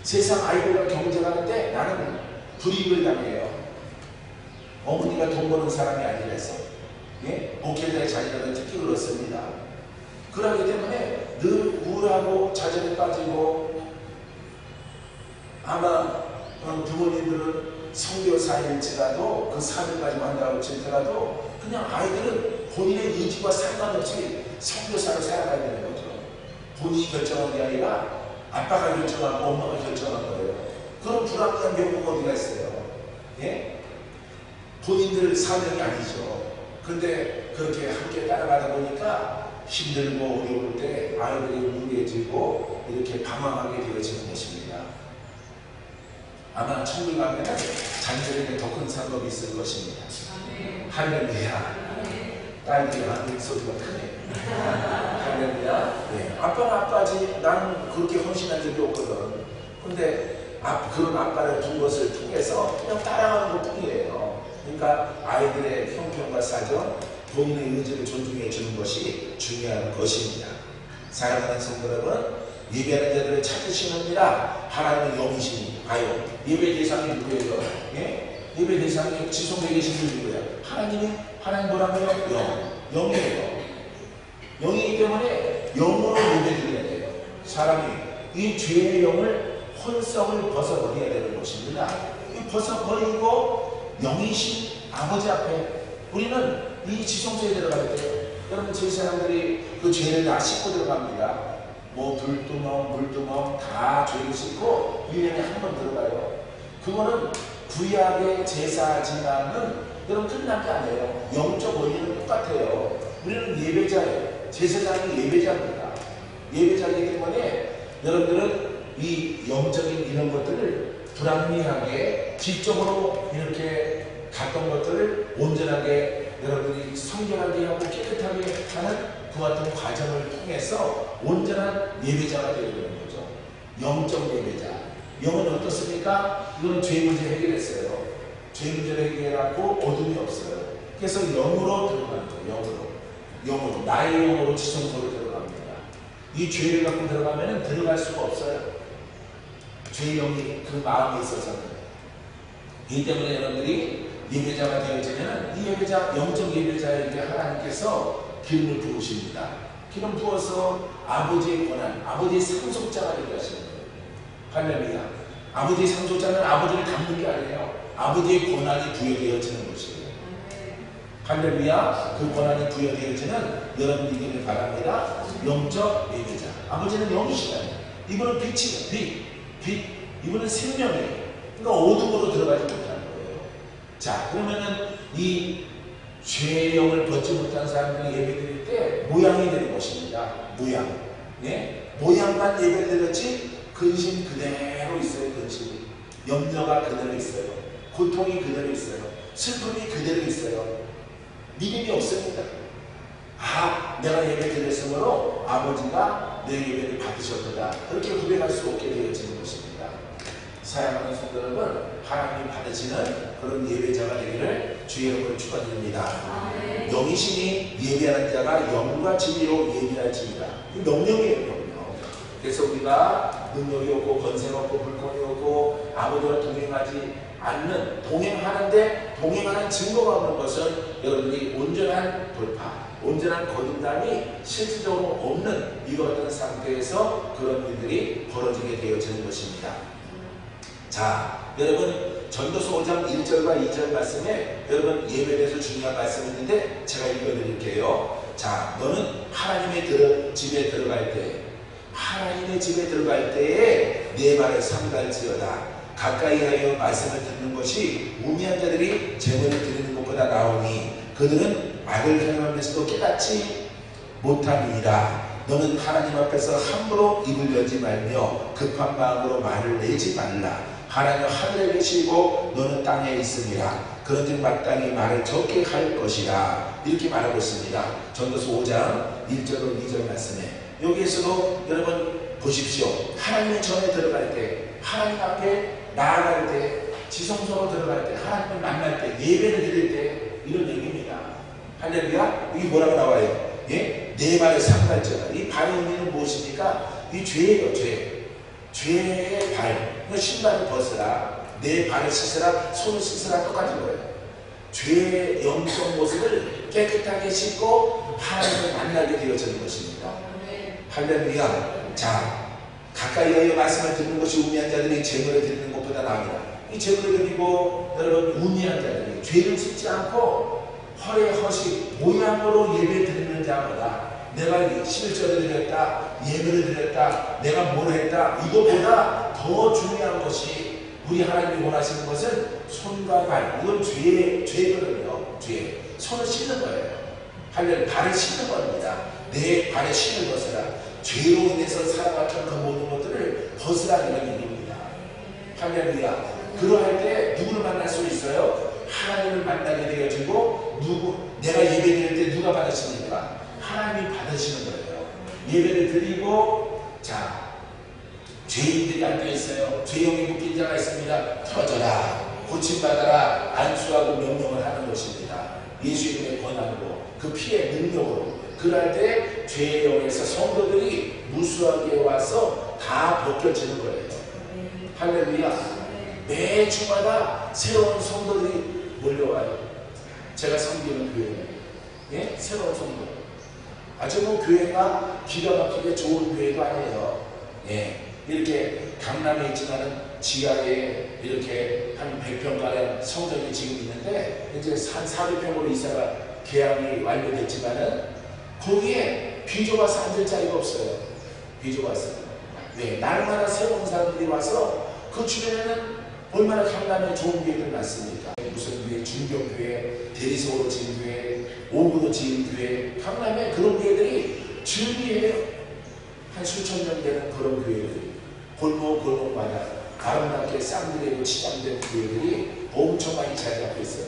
세상 아이들과 경쟁하는데 나는 불이익을 당해요. 어머니가 돈 버는 사람이 아니라서. 예? 목회자의 자녀는 특히 그렇습니다. 그러기 때문에 늘 우울하고 좌절에 빠지고 아마 부모님들은 선교사일지라도 그 사명까지 한다고 칠지라도 그냥 아이들은 본인의 의지와 상관없이 선교사로 살아가야 되는 거죠. 본인이 결정한 게 아니라 아빠가 결정하고 엄마가 결정한 거예요. 그런 불합리한 경우가 어디가 있어요. 예? 본인들 사명이 아니죠. 근데 그렇게 함께 따라가다 보니까 힘들고 어려울 때 아이들이 우울해지고 이렇게 방황하게 되어지는 것입니다. 아마 천국에 가면 자녀들에게 더 큰 상급이 있을 것입니다. 할렐루야. 딸들이 하는 소리가 크네. 할렐루야. 네. 아빠는 아빠지. 나는 그렇게 헌신한 적이 없거든. 근데 그런 아빠를 둔 것을 통해서 그냥 따라가는 것 뿐이에요. 그러니까 아이들의 형편과 사정, 본인의 의지를 존중해 주는 것이 중요한 것입니다. 사랑하는 성도 여러분, 예배하는 자들을 찾으시느니라 하나님의 영이시니. 아유, 예배 대상이 누구예요? 예? 예배 대상이 지성에 계신 분이 누구예요? 하나님 뭐라고요? 영이에요. 영이기 때문에 영으로 예배드려야 돼요. 사람이 이 죄의 영을 혼성을 벗어버려야 되는 것입니다. 이 벗어버리고 영이신 아버지 앞에 우리는 이 지성소에 들어갈 때 여러분 제사장들이 그 죄를 다 씻고 들어갑니다. 뭐 불두멍, 물두멍 다 죄를 씻고 1년에 한 번 들어가요. 그거는 구약의 제사지만은 여러분 끝난 게 아니에요. 영적 원리는 똑같아요. 우리는 예배자예요. 제사장이 예배자입니다. 예배자이기 때문에 여러분들은 이 영적인 이런 것들을 불합리하게 지적으로 이렇게 갔던 것들을 온전하게 여러분이 성결하게 하고 깨끗하게 하는 그와 같은 과정을 통해서 온전한 예배자가 되게 되는 거죠. 영적 예배자. 영은 어떻습니까? 이건 죄 문제 해결했어요. 죄 문제를 해결하고 어둠이 없어요. 그래서 영으로 들어가는 거예요. 영으로. 나의 영으로 지성소로 들어갑니다. 이 죄를 갖고 들어가면 들어갈 수가 없어요. 죄의 영이 그 마음에 있어서는. 이 때문에 여러분들이 예배자가 되어지면 이 예배자, 영적 예배자에게 하나님께서 기름을 부으십니다. 기름 부어서 아버지의 권한, 아버지의 상속자가 되게 하시는 거예요. 할렐루야. 아버지의 상속자는 아버지를 닮는 게 아니에요. 아버지의 권한이 부여되어지는 것이에요. 할렐루야. 그 권한이 부여되어지는 여러분들이 바랍니다. 영적 예배자. 아버지는 영이시잖아요. 이분은 빛이에요. 빛. 이분은 생명이에요. 그러니까 어둠으로 들어가지 못하는 거예요. 자, 그러면은 이 죄의 영을 벗지 못한 사람들이 예배 드릴 때 모양이 되는 것입니다. 모양. 네? 모양만 예배 드렸지 근심 그대로 있어요. 근심이. 염려가 그대로 있어요. 고통이 그대로 있어요. 슬픔이 그대로 있어요. 믿음이 없습니다. 아, 내가 예배 드렸으므로 아버지가 내 예배를 받으셨구나. 그렇게 고백할 수 없게 되어지는 것입니다. 사랑하는 성도 여러분, 하나님이 받으시는 그런 예배자가 되기를 주의 이름으로 축원드립니다. 영이시니 예배하는 자가 영과 진리로 예배할지니라. 이 명령이에요, 명령. 그래서 우리가 능력이 없고 권세가 없고 불권이 없고 아무도나 동행하지 않는, 동행하는데 동행하는 증거가 없는 것은 여러분이 온전한 돌파, 온전한 거듭남이 실질적으로 없는 이와 같은 상태에서 그런 일들이 벌어지게 되어지는 것입니다. 자, 여러분 전도서 5장 1절과 2절 말씀에 여러분 예배에 대해서 중요한 말씀이 있는데 제가 읽어드릴게요. 자, 너는 하나님의 집에 들어갈 때, 하나님의 집에 들어갈 때에 내 발을 삼갈지어다. 가까이 하여 말씀을 듣는 것이 우매한 자들이 제물을 드리는 것보다 나오니 그들은 악을 행하면서도 깨닫지 못함이니라. 너는 하나님 앞에서 함부로 입을 열지 말며 급한 마음으로 말을 내지 말라. 하나님 하늘에 계시고 너는 땅에 있음이라. 그런즉 마땅히 말을 적게 할 것이라. 이렇게 말하고 있습니다. 전도서 5장 1절로 2절 말씀에 여기에서도 여러분 보십시오. 하나님의 전에 들어갈 때, 하나님 앞에 나아갈 때, 지성소로 들어갈 때, 하나님을 만날 때, 예배를 드릴 때 이런 얘기입니다. 할렐루야. 여기 뭐라고 나와요? 예? 내 발을 삼갈지어다. 이 발의 의미는 무엇입니까? 이 죄예요. 죄의 발. 신발을 벗으라. 내 발을 씻으라. 손을 씻으라. 똑같은 거예요. 죄의 영적 모습을 깨끗하게 씻고 하나님을 만나게 되어지는 것입니다. 할렐루야. 자, 가까이 하여 말씀을 듣는 것이 우매한 자들이 제물을 드리는 것보다 나으니라. 이 제물을 드리고 여러분 우매한 자들이 죄를 짓지 않고 허례 허식 모양으로 예배 드리는 자보다, 내가 11절을 드렸다, 예배를 드렸다, 내가 뭘 했다, 이거보다 더 중요한 것이 우리 하나님이 원하시는 것은 손과 발. 이건 죄거든요. 죄. 손을 씻는 거예요. 할렐루야. 발을 씻는 겁니다. 내 발에 신을 벗으라. 죄로 인해서 살아갔던 그 모든 것들을 벗으라, 이런 얘기입니다. 할렐루야. 그러할 때 누구를 만날 수 있어요? 하나님을 만나게 되어지고, 내가 예배 드릴 때 누가 받으십니까? 하나님이 받으시는 거예요. 예배를 드리고, 자, 죄인들이 앉아있어요. 죄형이 묶인 자가 있습니다. 터져라, 고침받아라, 안수하고 명령을 하는 것입니다. 예수 이름의 권한으로, 그 피의 능력으로. 그럴 때 죄의 영에서 성도들이 무수하게 와서 다 벗겨지는 거예요. 할렐루야. 매 주마다 새로운 성도들이 몰려와요. 제가 섬기는 교회는, 예? 새로운 성도. 아주 뭐 교회가 기가 막히게 좋은 교회도 아니에요. 예. 이렇게 강남에 있지만은 지하에 이렇게 한 100평가량 성전이 지금 있는데 이제 한 400평으로 이사가 계약이 완료됐지만은 거기에 비좁아 와서 앉을 자리가 없어요. 비좁아 와서. 네, 날마다 새로운 사람들이 와서 그 주변에는 얼마나 강남에 좋은 교회들 났습니까? 무슨 교회, 중경교회, 대리석으로 지은 교회, 오구로 지은 교회, 강남에 그런 교회들이 즐비해요. 한 수천 명 되는 그런 교회들이 골목마다 아름답게 쌍둥이로 치장된 교회들이 엄청 많이 자리 잡고 있어요.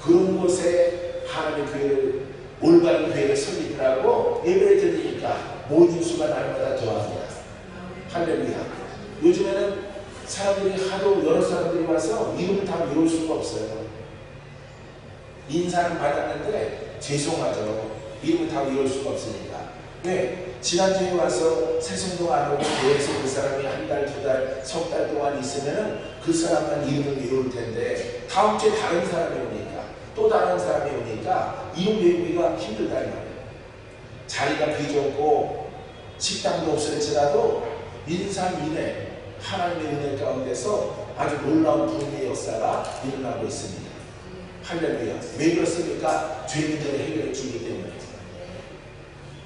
그런 곳에 하나님의 교회를, 올바른 교회를 설립하라고 예배를 드리니까 모인 수가 날마다 더합니다. 할렐루야. 요즘에는 사람들이 하도 여러 사람들이 와서 이름을 다 외울 수가 없어요. 인사는 받았는데 죄송하죠. 이름을 다 외울 수가 없으니까. 왜? 지난주에 와서 새송도 안 오고 교회에서 그 사람이 한 달, 두 달, 석 달 동안 있으면은 그 사람만 이름을 외울 텐데 다음 주에 다른 사람이 오니까 또 다른 사람이 오니까 이름 외우기가 힘들다는 말이에요. 자리가 비좁고 식당도 없을지라도 인삼인해 하나님의 은혜 가운데서 아주 놀라운 부흥의 역사가 일어나고 있습니다. 할렐루야. 왜 그렇습니까? 죄 문제를 해결해 주기 때문에.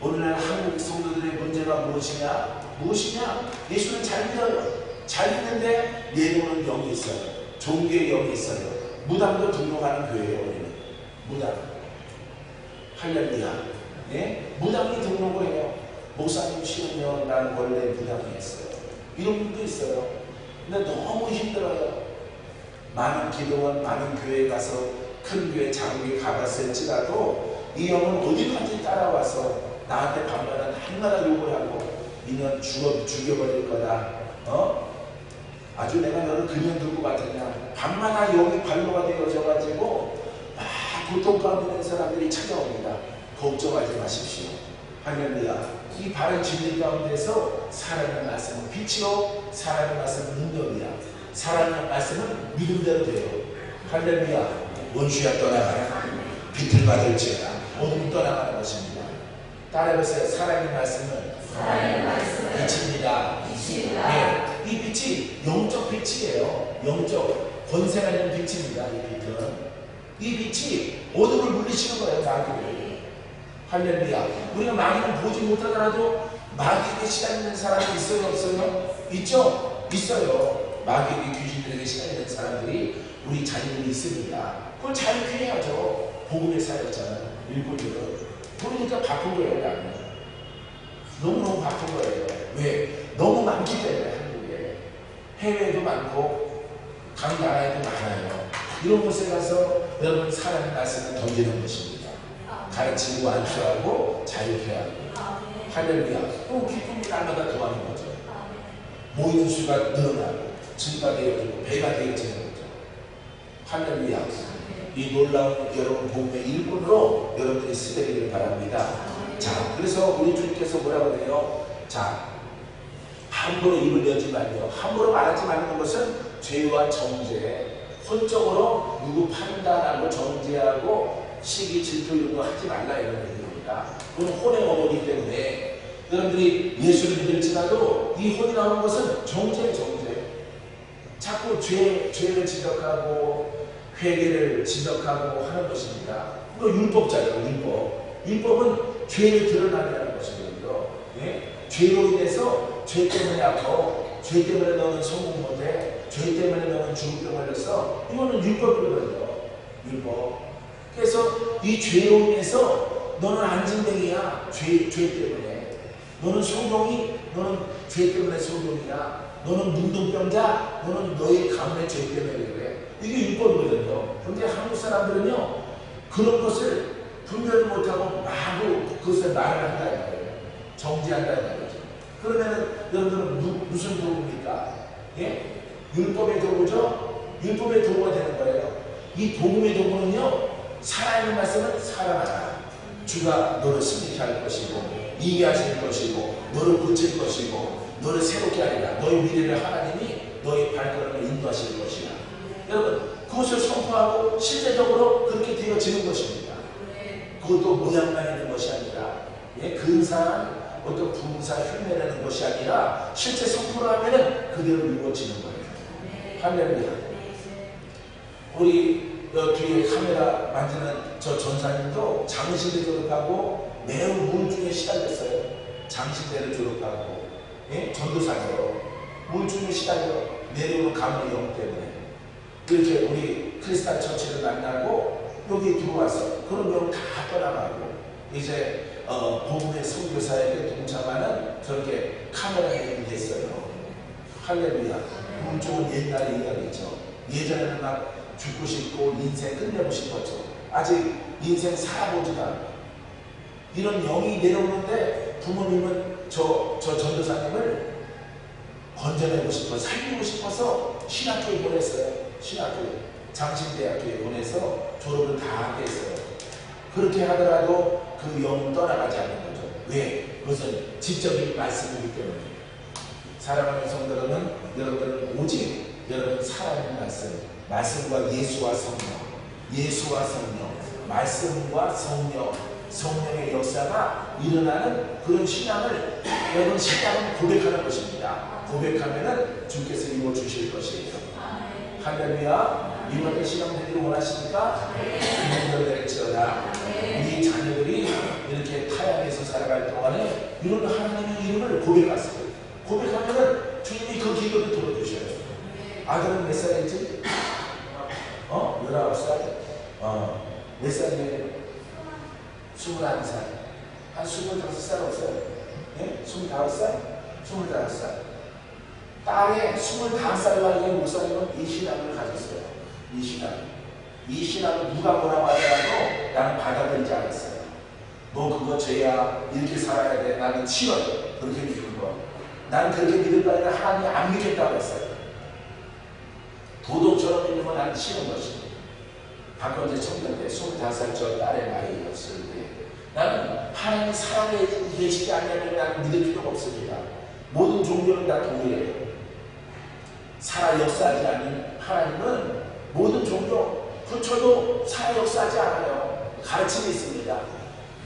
오늘날 한국 성도들의 문제가 무엇이냐? 예수는 잘 믿어요. 잘 믿는데 내려오는 영이 있어요. 종교의 영이 있어요. 무당도 등록하는 교회예요. 우리는 무당. 할렐루야. 네? 무당이 등록을 해요. 목사님 싫으면 나는 원래 무당이었어요. 이런 분도 있어요. 근데 너무 힘들어요. 많은 기도원, 많은 교회에 가서 큰 교회, 작은 교회 가봤을지라도 이 영은 어디까지 따라와서 나한테 밤마다 날마다 욕을 하고 니는 죽여버릴 거다. 아주 내가 너를 그냥 둘 것 같으냐. 밤마다 영이 발로가 되어져가지고 막 고통 가운데 있는 사람들이 찾아옵니다. 걱정하지 마십시오. 할렐루야. 이 바른 진리 가운데서 살아있는 말씀은 빛이요, 살아있는 말씀은 능력이야. 살아있는 말씀은 믿음대로 돼요. 할렐루야. 원수야 떠나가라. 빛을 받을지어다. 어둠 떠나가는 것입니다. 따라해보세요. 살아있는 말씀은 빛입니다. 네, 이 빛이 영적 빛이에요. 영적 권세가 있는 빛입니다. 이 빛은. 이 빛이 어둠을 물리치는 거예요. 마귀를. 할렐루야. 우리가 마귀를 보지 못하더라도 마귀에게 시달리는 사람이 있어요? 없어요? 있죠? 있어요. 마귀에게 귀신들에게 시달리는 사람들이 우리 자녀들이 있습니다. 그걸 잘 피해야죠. 복음의 사역자는 일꾼들은. 그러니까 바쁜 거예요. 나는. 너무너무 바쁜 거예요. 왜? 너무 많기 때문에 한국에. 해외에도 많고 각 나라에도 많아요. 이런 곳에 가서 여러분 사랑의 말씀을 던지는 것입니다. 가르치고 안수하고 자유케 하고. 할렐루야. 또 기쁨이 날마다 더하는 거죠. 모이는 수가 늘어나고 증가되어지고 배가 되어지는 거죠. 할렐루야. 이 놀라운 여러분 복음의 일꾼으로 여러분들이 쓰되기를 바랍니다. 자, 그래서 우리 주님께서 뭐라고 해요? 자, 함부로 입을 열지 말며 함부로 말하지 말는 것은 죄와 정죄, 혼적으로 누구 판단하고 정죄하고 시기, 질투 이런 거 하지 말라 이런 얘기입니다. 그건 혼의 어머니 때문에 여러분들이 예수를 믿을지라도 이 혼이 나오는 것은 정죄. 자꾸 죄를 지적하고 회개를 지적하고 하는 것입니다. 또 율법자예요. 율법은 죄를 드러나게 것이거든요. 예? 죄로 인해서 죄 때문에 아파고 죄 때문에 너는 성공 못해. 죄 때문에 너는 죽음병 걸렸어. 이거는 율법이거든요. 율법. 그래서 이 죄로 인해서 너는 안진뱅이야. 죄 때문에. 너는 소동이, 너는 죄 때문에 소동이야. 너는 문둥병자, 너는 너의 가문의 죄 때문에 그래. 이게 율법이거든요. 그런데 한국 사람들은요, 그런 것을 분별을 못하고 마구 그것을 말을 한다는 거예요. 정지한다는 거죠. 그러면 여러분들은 무슨 도구입니까? 예? 율법의 도구죠? 율법의 도구가 되는 거예요. 이 복음의 도구는요, 살아있는 말씀은 살아나라. 주가 너를 승리케 할 것이고, 이기게 하실 것이고, 너를 고칠 것이고, 너를 새롭게 하리라. 너의 미래를 하나님이 너의 발걸음을 인도하실 것이다. 여러분, 그것을 선포하고 실제적으로 그렇게 되어지는 것입니다. 그것도 모양만 있는 것이 아니라, 예, 근사한 어떤 분사 흉내내는 것이 아니라 실제 선포를 하면은 그대로 이루어지는 거예요. 할렐루야. 우리 뒤에 카메라 만지는 저 전사님도 장신대 졸업하고 매우 우울증에 시달렸어요. 장신대를 졸업하고 전도사죠. 우울증에 시달려 내려오는 가문의 영 때문에 그렇게 우리 크리스탈 처치를 만나고 여기 들어와서 그런 영 다 떠나가고 이제 복음의 선교사에게 동참하는 저렇게 카메라맨이 됐어요. 할렐루야. 우울증은 옛날의 이야기죠. 예전에는 막 죽고 싶고 인생 끝내고 싶었죠. 아직 인생 살아보지도 않고 이런 영이 내려오는데 부모님은 저 전도사님을 건져내고 싶어 살리고 싶어서 신학교에 보냈어요. 신학교에 장신대학교에 보내서 졸업을 다 했어요. 그렇게 하더라도 그 영은 떠나가지 않는 거죠. 왜? 그것은 지적인 말씀이기 때문에. 사랑하는 성도 여러분은 오직 여러분 살아있는 말씀과 예수와 성령, 예수와 성령, 말씀과 성령, 성령의 역사가 일어나는 그런 신앙을 여러분 신앙은 고백하는 것입니다. 고백하면은 주께서 이루어 주실 것이에요. 할렐루야. 이렇게 신앙 되기를 원하십니까? 기도될지어다. 우리 자녀들이 이렇게 타향에서 살아갈 동안에 이런 하나님의 이름을 고백하세요. 고백하면은 주님이 그 기도를 들어주셔요. 아들은 몇 살이지? 19살? 몇 살이에요? 21살. 한 25살 없어요? 예? 25살? 25살. 딸의 25살과 이 목사님은 이 신앙을 가졌어요. 이 신앙. 이 신앙을 누가 뭐라고 하더라도 나는 받아들이지 않았어요. 너 그거 죄야. 이렇게 살아야 돼. 나는 싫어요. 그렇게 믿는 거. 나는 그렇게 믿을 바에는 하나님 안 믿겠다고 했어요. 도덕처럼 믿는 건 나는 싫은 것이고. 박건재 청년 때 25살 저 딸의 나이였을 때 나는 하나님이 살아계 계시지 않냐면 나는 믿을 필요가 없습니다. 모든 종교는 다 동일해요. 살아 역사하지 않는 하나님은 모든 종교 부처도 살아 역사하지 않아요. 가르침이 있습니다.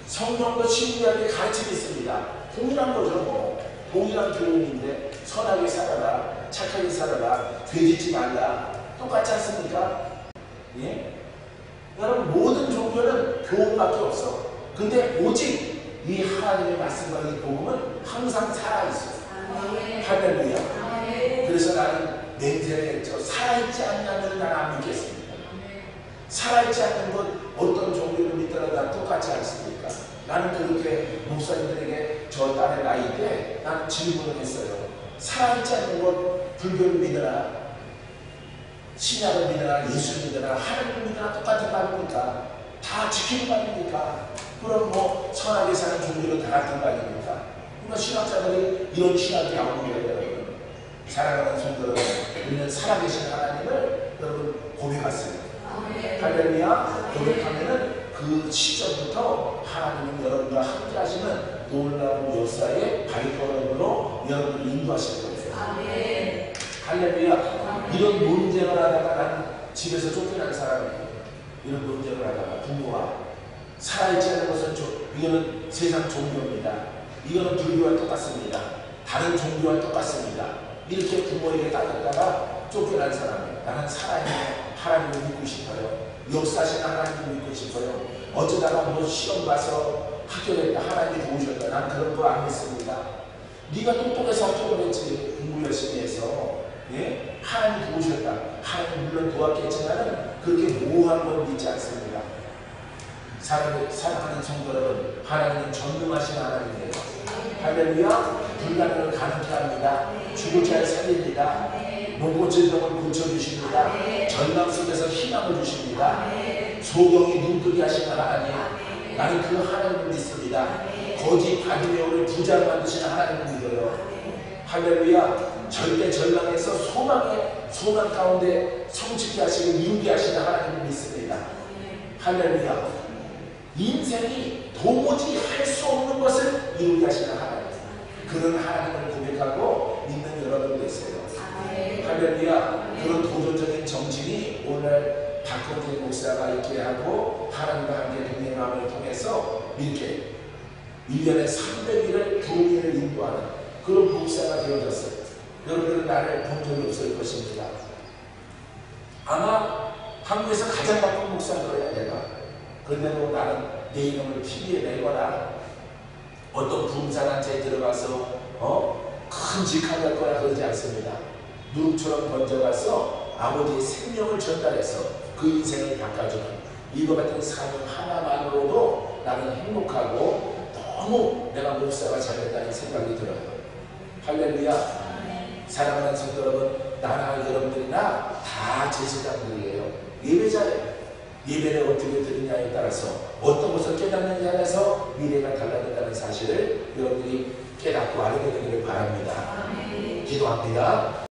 성령도 신비하게 가르침이 있습니다. 동일한 거죠. 뭐. 동일한 교훈인데 선하게 살아라, 착하게 살아라, 죄짓지 말라. 똑같지 않습니까? 예? 여러분 모든 종교는 교훈밖에 없어. 근데 오직 이 하나님의 말씀과 이 복음은 항상 살아있어요. 할렐루야. 그래서 나는 맹세를 했죠. 살아있지 않냐면 나는 안 믿겠습니다. 살아있지 않는 것 어떤 종교를 믿더라도 난 똑같지 않습니까? 나는 그렇게 목사님들에게 저 딸의 나이 때 나는 질문을 했어요. 살아있지 않는 것 불교를 믿으나 신약을 믿으나 예수를 믿으나 하나님을 믿으나 똑같은 말입니까? 다 지키는 말입니까? 그럼 뭐 선하게 사는 종교는 다 같은 말입니까? 그러니까 신학자들이 이런 신학이 나오는 거예요. 여러분 사랑하는 성도들 우리는 살아계신 하나님을 여러분 고백하세요. 할렐루야. 고백하면은 그 시점부터 하나님은 여러분과 함께 하시는 놀라운 역사의 발걸음으로 여러분을 인도하실 거예요. 할렐루야. 이런 논쟁을 하다가 나는 집에서 쫓겨난 사람이에요. 이런 논쟁을 하다가 부모와 살아있지 않은 것은 이거는 세상 종교입니다. 이거는 불교와 똑같습니다. 다른 종교와 똑같습니다. 이렇게 부모에게 따졌다가 쫓겨난 사람이에요. 나는 살아있는 하나님을 믿고 싶어요. 역사하시는 하나님을 믿고 싶어요. 어쩌다가 뭐 시험 봐서 합격했다. 하나님이 도우셨다. 난 그런 거 안 믿습니다. 네가 똑똑해서 합격을 했지. 공부 열심히 해서. 예? 하나님이 도우셨다. 하나님 물론 도왔겠지만 그렇게 모호한 걸 믿지 않습니다. 사랑하는 성도 여러분, 하나님은 전능하신 하나님이에요. 할렐루야. 불가능을 가능케 합니다. 죽을 자를 살립니다. 못 고칠 병을 고쳐주십니다. 절망 속에서 희망을 주십니다. 소경이 눈뜨게 하시는 하나님, 나는 그 하나님을 믿습니다. 거짓 바디메오를 부자로 만드시는 하나님을 믿어요. 할렐루야. 절대 절망에서 소망 가운데 성취케 하시고 이루게 하시는 하나님을 믿습니다. 할렐루야. 인생이 도무지 할 수 없는 것을 이루게 하시는 하나님, 그런 하나님을 고백하고 믿는 여러분 되세요. 할렐루야. 그런 도전적인 정신이 오늘 박건재 목사가 있게 하고 하나님과 함께 동행함을 통해서 이렇게 1년에 300일을 교회를 인도하는 그런 목사가 되어졌어요. 여러분들은 나를 본 적이 없을 것입니다. 아마 한국에서 가장 바쁜 목사인 거예요, 내가. 그런데도 나는 내 이름을 TV에 내거나 어떤 분산한테 들어가서 큰 직함할 거라 그러지 않습니다. 누룩처럼 번져가서 아버지의 생명을 전달해서 그 인생을 바꿔주는 이거 같은 사명 하나만으로도 나는 행복하고 너무 내가 목사가 잘했다는 생각이 들어요. 할렐루야. 사랑하는 성도 여러분, 나나 여러분들이나 다 제사장들이에요. 예배자예요. 예배를 어떻게 드리냐에 따라서 어떤 것을 깨닫느냐에 따라서 미래가 달라진다는 사실을 여러분들이 깨닫고 알게 되기를 바랍니다. 기도합니다.